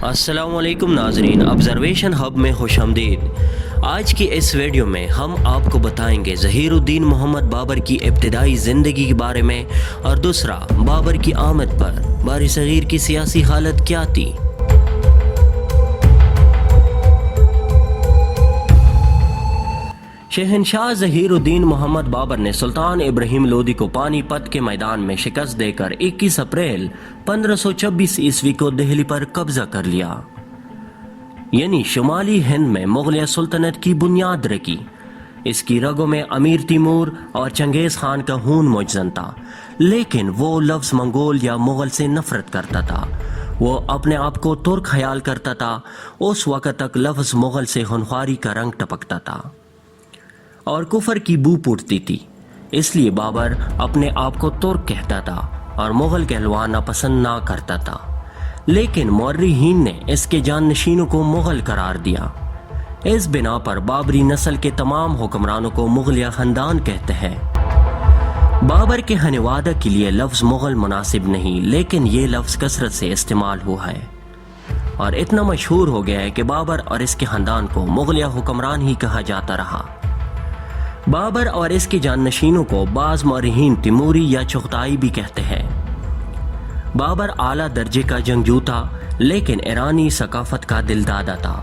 السلام علیکم ناظرین، آبزرویشن ہب میں خوش آمدید۔ آج کی اس ویڈیو میں ہم آپ کو بتائیں گے ظہیر الدین محمد بابر کی ابتدائی زندگی کے بارے میں، اور دوسرا بابر کی آمد پر بار صغیر کی سیاسی حالت کیا تھی۔ شہنشاہ ظہیر الدین محمد بابر نے سلطان ابراہیم لودھی کو پانی پت کے میدان میں شکست دے کر 21 اپریل 1526 عیسوی کو دہلی پر قبضہ کر لیا، یعنی شمالی ہند میں مغلیہ سلطنت کی بنیاد رکھی۔ اس کی رگوں میں امیر تیمور اور چنگیز خان کا خون موجود تھا، لیکن وہ لفظ منگول یا مغل سے نفرت کرتا تھا۔ وہ اپنے آپ کو ترک خیال کرتا تھا۔ اس وقت تک لفظ مغل سے خونخواری کا رنگ ٹپکتا تھا اور کفر کی بو پھوٹتی تھی، اس لیے بابر اپنے آپ کو ترک کہتا تھا اور مغل کہلوانا پسند نہ کرتا تھا، لیکن مورخین نے اس کے جانشینوں کو مغل قرار دیا۔ اس بنا پر بابری نسل کے تمام حکمرانوں کو مغلیہ خاندان کہتے ہیں۔ بابر کے خانوادہ کے لیے لفظ مغل مناسب نہیں، لیکن یہ لفظ کثرت سے استعمال ہوا ہے اور اتنا مشہور ہو گیا ہے کہ بابر اور اس کے خاندان کو مغلیہ حکمران ہی کہا جاتا رہا۔ بابر اور اس کے جانشینوں کو بعض مورخین تیموری یا چغتائی بھی کہتے ہیں۔ بابر اعلیٰ درجے کا جنگجو تھا، لیکن ایرانی ثقافت کا دلدادہ تھا۔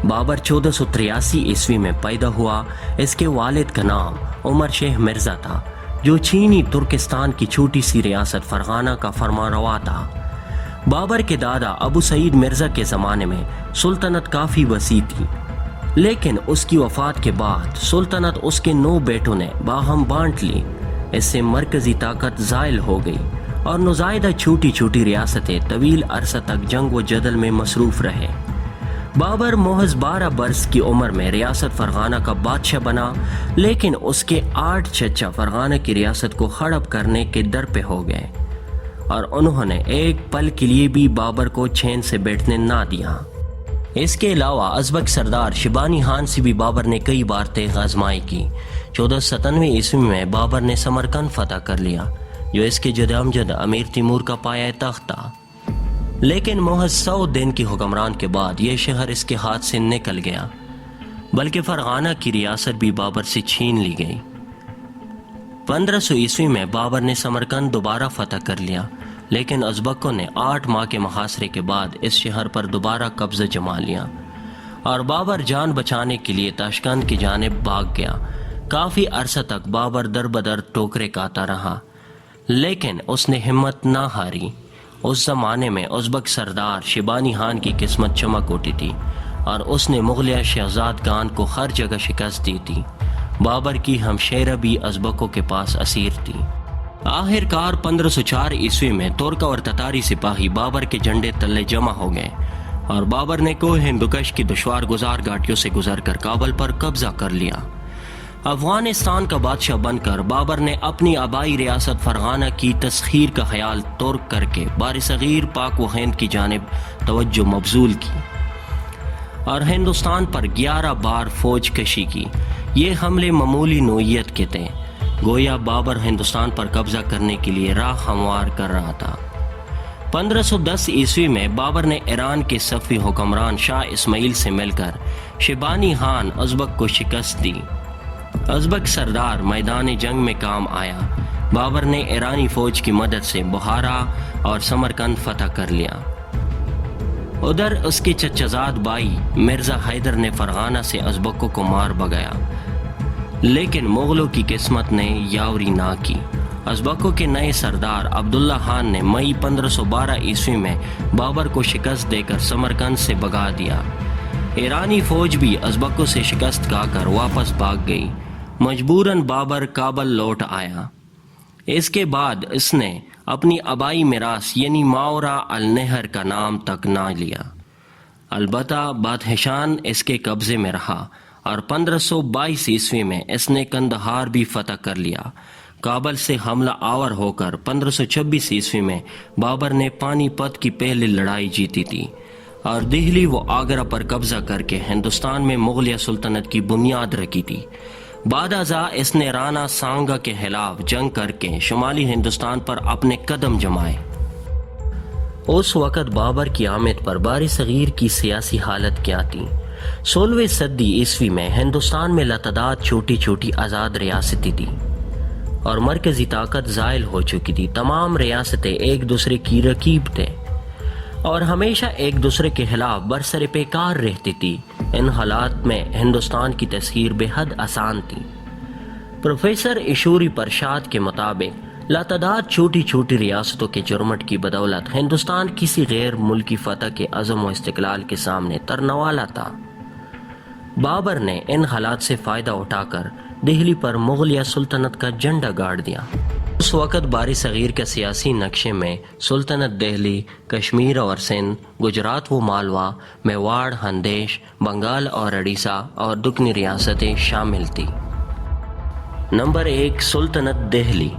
بابر 1483 عیسوی میں پیدا ہوا۔ اس کے والد کا نام عمر شیخ مرزا تھا، جو چینی ترکستان کی چھوٹی سی ریاست فرغانہ کا فرمانروا تھا۔ بابر کے دادا ابو سعید مرزا کے زمانے میں سلطنت کافی وسیع تھی، لیکن اس کی وفات کے بعد سلطنت اس کے 9 بیٹوں نے باہم بانٹ لی۔ اس سے مرکزی طاقت زائل ہو گئی اور نزائیدہ چھوٹی چھوٹی ریاستیں طویل عرصہ تک جنگ و جدل میں مصروف رہے۔ بابر محض 12 برس کی عمر میں ریاست فرغانہ کا بادشاہ بنا، لیکن اس کے 8 چچا فرغانہ کی ریاست کو ہڑپ کرنے کے در پہ ہو گئے اور انہوں نے ایک پل کے لیے بھی بابر کو چین سے بیٹھنے نہ دیا۔ اس کے علاوہ ازبک سردار شیبانی خان سے بھی بابر نے کئی بار تیغ آزمائی کی۔ 1497 عیسوی میں بابر نے سمرقند فتح کر لیا، جو اس کے جد امجد امیر تیمور کا پایہ تخت تھا، لیکن محض 100 دن کی حکمران کے بعد یہ شہر اس کے ہاتھ سے نکل گیا، بلکہ فرغانہ کی ریاست بھی بابر سے چھین لی گئی۔ 1500 عیسوی میں بابر نے سمرقند دوبارہ فتح کر لیا، لیکن ازبکوں نے 8 ماہ کے محاصرے کے بعد اس شہر پر دوبارہ قبضہ جما لیا اور بابر جان بچانے کے لیے تاشقند کی جانب بھاگ گیا۔ کافی عرصہ تک بابر در بدر ٹوکرے کھاتا رہا، لیکن اس نے ہمت نہ ہاری۔ اس زمانے میں ازبک سردار شیبانی خان کی قسمت چمک اٹھی تھی اور اس نے مغلیہ شہزادگان کو ہر جگہ شکست دی تھی۔ بابر کی ہمشیرہ بھی ازبکوں کے پاس اسیر تھی۔ آخر کار 1504 عیسوی میں ترک اور تتاری سپاہی بابر کے جھنڈے تلے جمع ہو گئے اور بابر نے کوہ ہندوکش کی دشوار گزار گھاٹیوں سے گزر کر کابل پر قبضہ کر لیا۔ افغانستان کا بادشاہ بن کر بابر نے اپنی آبائی ریاست فرغانہ کی تسخیر کا خیال ترک کر کے بار صغیر پاک و ہند کی جانب توجہ مبذول کی اور ہندوستان پر 11 بار فوج کشی کی۔ یہ حملے معمولی نوعیت کے تھے، گویا بابر ہندوستان پر قبضہ کرنے کے لیے راہ ہموار کر رہا تھا۔ 1510 عیسوی میں بابر نے ایران کے صفوی حکمران شاہ اسماعیل سے مل کر شیبانی خان ازبک کو شکست دی۔ ازبک سردار میدان جنگ میں کام آیا۔ بابر نے ایرانی فوج کی مدد سے بخارا اور سمرقند فتح کر لیا۔ ادھر اس کے چچزاد بھائی مرزا حیدر نے فرغانہ سے ازبکوں کو مار بھگایا، لیکن مغلوں کی قسمت نے یاوری نہ کی۔ ازبکوں کے نئے سردار عبداللہ خان نے مئی 1512 عیسوی میں بابر کو شکست دے کر سمرقند سے بھگا دیا۔ ایرانی فوج بھی ازبکوں سے شکست کھا کر واپس بھاگ گئی۔ مجبوراً بابر کابل لوٹ آیا۔ اس کے بعد اس نے اپنی آبائی میراث یعنی ماورا النہر کا نام تک نہ لیا، البتہ بادحشان اس کے قبضے میں رہا اور 1522 عیسوی میں اس نے کندہار بھی فتح کر لیا۔ کابل سے حملہ آور ہو کر 1526 عیسوی میں بابر نے پانی پت کی پہلی لڑائی جیتی تھی اور دہلی و آگرہ پر قبضہ کر کے ہندوستان میں مغلیہ سلطنت کی بنیاد رکھی تھی۔ بعد ازاں اس نے رانا سانگا کے خلاف جنگ کر کے شمالی ہندوستان پر اپنے قدم جمائے۔ اس وقت بابر کی آمد پر بار صغیر کی سیاسی حالت کیا تھی؟ 16ویں صدی عیسوی میں ہندوستان میں لاتعداد چھوٹی چھوٹی آزاد ریاستیں تھیں اور مرکزی طاقت زائل ہو چکی تھی۔ تمام ریاستیں ایک دوسرے کی رقیب تھے اور ہمیشہ ایک دوسرے کے خلاف برسر پیکار رہتی تھی۔ ان حالات میں ہندوستان کی تصویر بے حد آسان تھی۔ پروفیسر ایشوری پرشاد کے مطابق لاتعداد چھوٹی چھوٹی ریاستوں کے جرمٹ کی بدولت ہندوستان کسی غیر ملکی فتح کے عزم و استقلال کے سامنے ترنوالا تھا۔ بابر نے ان حالات سے فائدہ اٹھا کر دہلی پر مغلیہ سلطنت کا جھنڈا گاڑ دیا۔ اس وقت بار صغیر کے سیاسی نقشے میں سلطنت دہلی، کشمیر اور سندھ، گجرات و مالوا، میواڑ، خندیش، بنگال اور اڑیسہ اور دکنی ریاستیں شامل تھیں۔ نمبر 1، سلطنت دہلی۔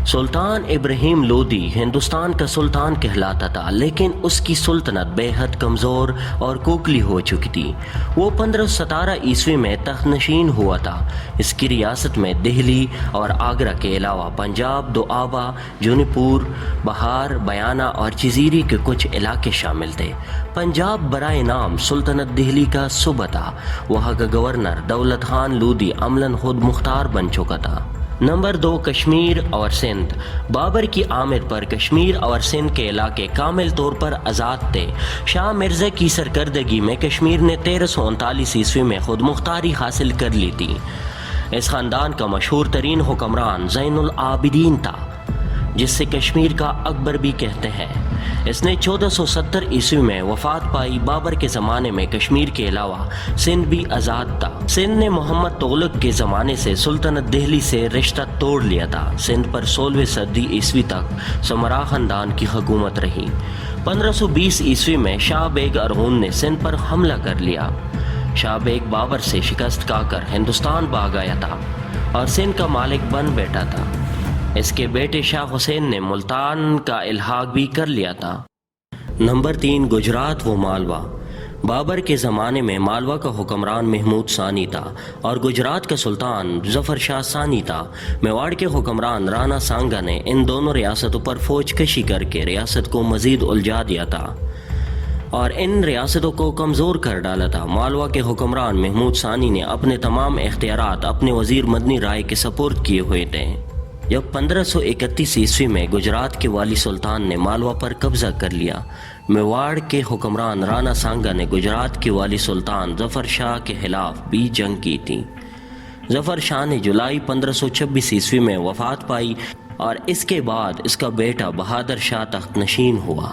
سلطان ابراہیم لودھی ہندوستان کا سلطان کہلاتا تھا، لیکن اس کی سلطنت بے حد کمزور اور کوکلی ہو چکی تھی۔ وہ 1517 عیسوی میں تخت نشین ہوا تھا۔ اس کی ریاست میں دہلی اور آگرہ کے علاوہ پنجاب، دوآبا، جونی پور، بہار، بیانہ اور جزیرے کے کچھ علاقے شامل تھے۔ پنجاب برائے نام سلطنت دہلی کا صوبہ تھا۔ وہاں کا گورنر دولت خان لودھی عملاً خود مختار بن چکا تھا۔ نمبر 2، کشمیر اور سندھ۔ بابر کی آمد پر کشمیر اور سندھ کے علاقے کامل طور پر آزاد تھے۔ شاہ مرزا کی سرکردگی میں کشمیر نے 1339 عیسوی میں خود مختاری حاصل کر لی تھی۔ اس خاندان کا مشہور ترین حکمران زین العابدین تھا، جس سے کشمیر کا اکبر بھی کہتے ہیں۔ اس نے 1470 عیسوی میں وفات پائی۔ بابر کے زمانے میں کشمیر کے علاوہ سندھ بھی آزاد تھا۔ سندھ نے محمد تغلق کے زمانے سے سلطنت دہلی سے رشتہ توڑ لیا تھا۔ سندھ پر 16ویں صدی عیسوی تک سمرا خاندان کی حکومت رہی۔ 1520 عیسوی میں شاہ بیگ ارغون نے سندھ پر حملہ کر لیا۔ شاہ بیگ بابر سے شکست کھا کر ہندوستان بھاگ آیا تھا اور سندھ کا مالک بن بیٹھا تھا۔ اس کے بیٹے شاہ حسین نے ملتان کا الحاق بھی کر لیا تھا۔ نمبر 3، گجرات و مالوا۔ بابر کے زمانے میں مالوا کا حکمران محمود ثانی تھا اور گجرات کا سلطان ظفر شاہ ثانی تھا۔ میواڑ کے حکمران رانا سانگا نے ان دونوں ریاستوں پر فوج کشی کر کے ریاست کو مزید الجھا دیا تھا اور ان ریاستوں کو کمزور کر ڈالا تھا۔ مالوا کے حکمران محمود ثانی نے اپنے تمام اختیارات اپنے وزیر مدنی رائے کے سپرد کیے ہوئے تھے۔ جب 1531 عیسوی میں گجرات کے والی سلطان نے مالوا پر قبضہ کر لیا، میواڑ کے حکمران رانا سانگا نے گجرات کے والی سلطان ظفر شاہ کے خلاف بھی جنگ کی تھی۔ ظفر شاہ نے جولائی 1526 عیسوی میں وفات پائی اور اس کے بعد اس کا بیٹا بہادر شاہ تخت نشین ہوا۔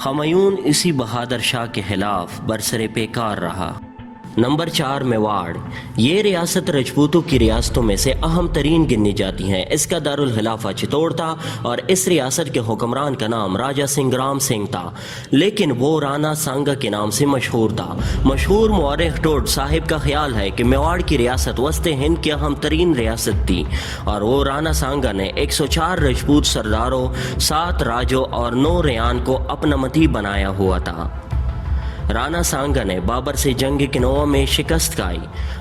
ہمایوں اسی بہادر شاہ کے خلاف برسر پیکار رہا۔ نمبر 4، میواڑ۔ یہ ریاست رجپوتوں کی ریاستوں میں سے اہم ترین گنی جاتی ہیں۔ اس کا دارالخلافہ چتور تھا اور اس ریاست کے حکمران کا نام راجہ سنگرام سنگھ تھا، لیکن وہ رانا سانگا کے نام سے مشہور تھا۔ مشہور مورخ ٹوڈ صاحب کا خیال ہے کہ میواڑ کی ریاست وسط ہند کی اہم ترین ریاست تھی اور وہ رانا سانگا نے 104 رجپوت سرداروں، 7 راجوں اور 9 ریان کو اپنا متی بنایا ہوا تھا۔ رانا سانگا نے بابر سے جنگ کنوا میں شکست کھائی۔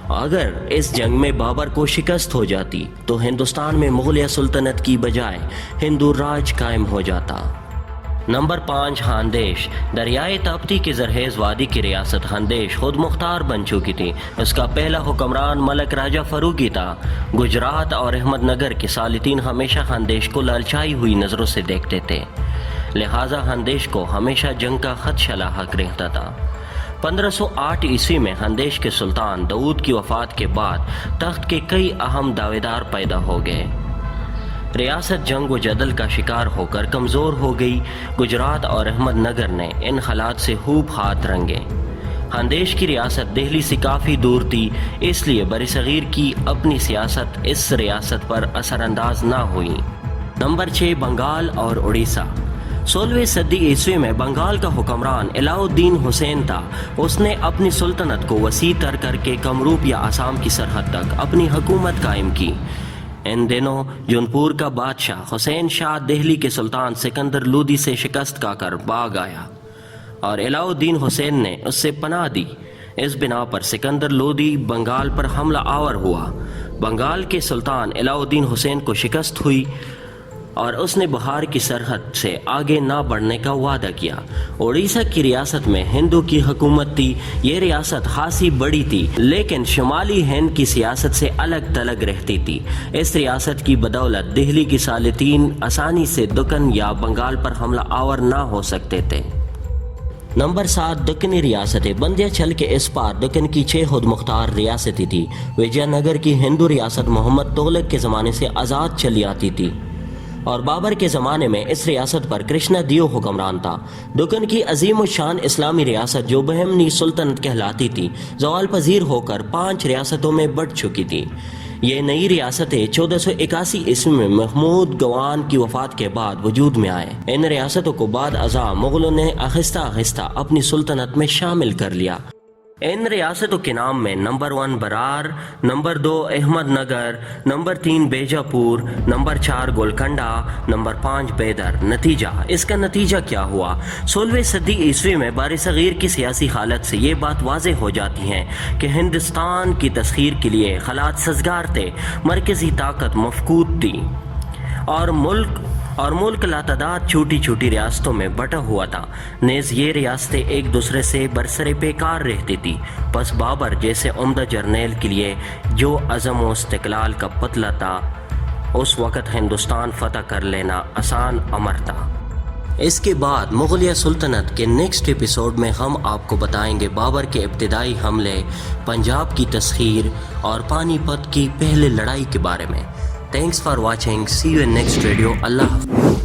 اگر اس جنگ میں بابر کو شکست ہو جاتی تو ہندوستان میں مغلیہ سلطنت کی بجائے ہندو راج قائم ہو جاتا۔ نمبر 5، خاندیش۔ دریائے تاپتی کے زرخیز وادی کی ریاست خاندیش خود مختار بن چکی تھی۔ اس کا پہلا حکمران ملک راجہ فاروقی تھا۔ گجرات اور احمد نگر کے سالتین ہمیشہ خاندیش کو لالچائی ہوئی نظروں سے دیکھتے تھے، لہٰذا خاندیش کو ہمیشہ جنگ کا خدشہ لاحق رہتا تھا۔ 1508 عیسوی میں خاندیش کے سلطان داؤد کی وفات کے بعد تخت کے کئی اہم دعویدار پیدا ہو گئے۔ ریاست جنگ و جدل کا شکار ہو کر کمزور ہو گئی۔ گجرات اور احمد نگر نے ان حالات سے خوب ہاتھ رنگے۔ خاندیش کی ریاست دہلی سے کافی دور تھی، اس لیے برصغیر کی اپنی سیاست اس ریاست پر اثر انداز نہ ہوئی۔ نمبر 6، بنگال اور اڑیسہ۔ 16ویں صدی عیسوی میں بنگال کا حکمران علاؤ الدین حسین تھا۔ اس نے اپنی سلطنت کو وسیع تر کر کے کمروپ یا آسام کی سرحد تک اپنی حکومت قائم کی۔ ان دنوں جونپور کا بادشاہ حسین شاہ دہلی کے سلطان سکندر لودھی سے شکست کھا کر بھاگ آیا اور علاؤ الدین حسین نے اس سے پناہ دی۔ اس بنا پر سکندر لودھی بنگال پر حملہ آور ہوا۔ بنگال کے سلطان علاؤ الدین حسین کو شکست ہوئی اور اس نے بہار کی سرحد سے آگے نہ بڑھنے کا وعدہ کیا۔ اڑیسہ کی ریاست میں ہندو کی حکومت تھی۔ یہ ریاست خاصی بڑی تھی لیکن شمالی ہند کی سیاست سے الگ تھلگ رہتی تھی۔ اس ریاست کی بدولت دہلی کی سالتین آسانی سے دکن یا بنگال پر حملہ آور نہ ہو سکتے تھے۔ نمبر 7، دکنی ریاستیں۔ بندیا چل کے اس پار دکن کی 6 خود مختار ریاستیں تھی۔ وجے نگر کی ہندو ریاست محمد تغلق کے زمانے سے آزاد چلی آتی تھی اور بابر کے زمانے میں اس ریاست پر کرشنا دیو حکمران تھا۔ دکن کی عظیم الشان اسلامی ریاست جو بہمنی سلطنت کہلاتی تھی زوال پذیر ہو کر 5 ریاستوں میں بٹ چکی تھی۔ یہ نئی ریاستیں 1481 عیسوی میں محمود گوان کی وفات کے بعد وجود میں آئے۔ ان ریاستوں کو بعد ازاں مغلوں نے آہستہ آہستہ اپنی سلطنت میں شامل کر لیا۔ ان ریاستوں کے نام میں number 1 Berar, number 2 Ahmednagar, number 3 Bijapur, number 4 Golconda, number 5 Bidar. نتیجہ، اس کا نتیجہ کیا ہوا؟ 16ویں صدی عیسوی میں برصغیر کی سیاسی حالت سے یہ بات واضح ہو جاتی ہے کہ ہندوستان کی تسخیر کے لیے حالات سازگار تھے، مرکزی طاقت مفقود تھی اور ملک لاتعداد چھوٹی چھوٹی ریاستوں میں بٹا ہوا تھا۔ نیز یہ ریاستیں ایک دوسرے سے برسر پیکار رہتی تھی۔ پس بابر جیسے عمدہ جرنیل کے لیے جو عزم و استقلال کا پتلا تھا، اس وقت ہندوستان فتح کر لینا آسان امر تھا۔ اس کے بعد مغلیہ سلطنت کے نیکسٹ ایپیسوڈ میں ہم آپ کو بتائیں گے بابر کے ابتدائی حملے، پنجاب کی تسخیر اور پانی پت کی پہلے لڑائی کے بارے میں۔ Thanks for watching. See you in next video. Allah Hafiz.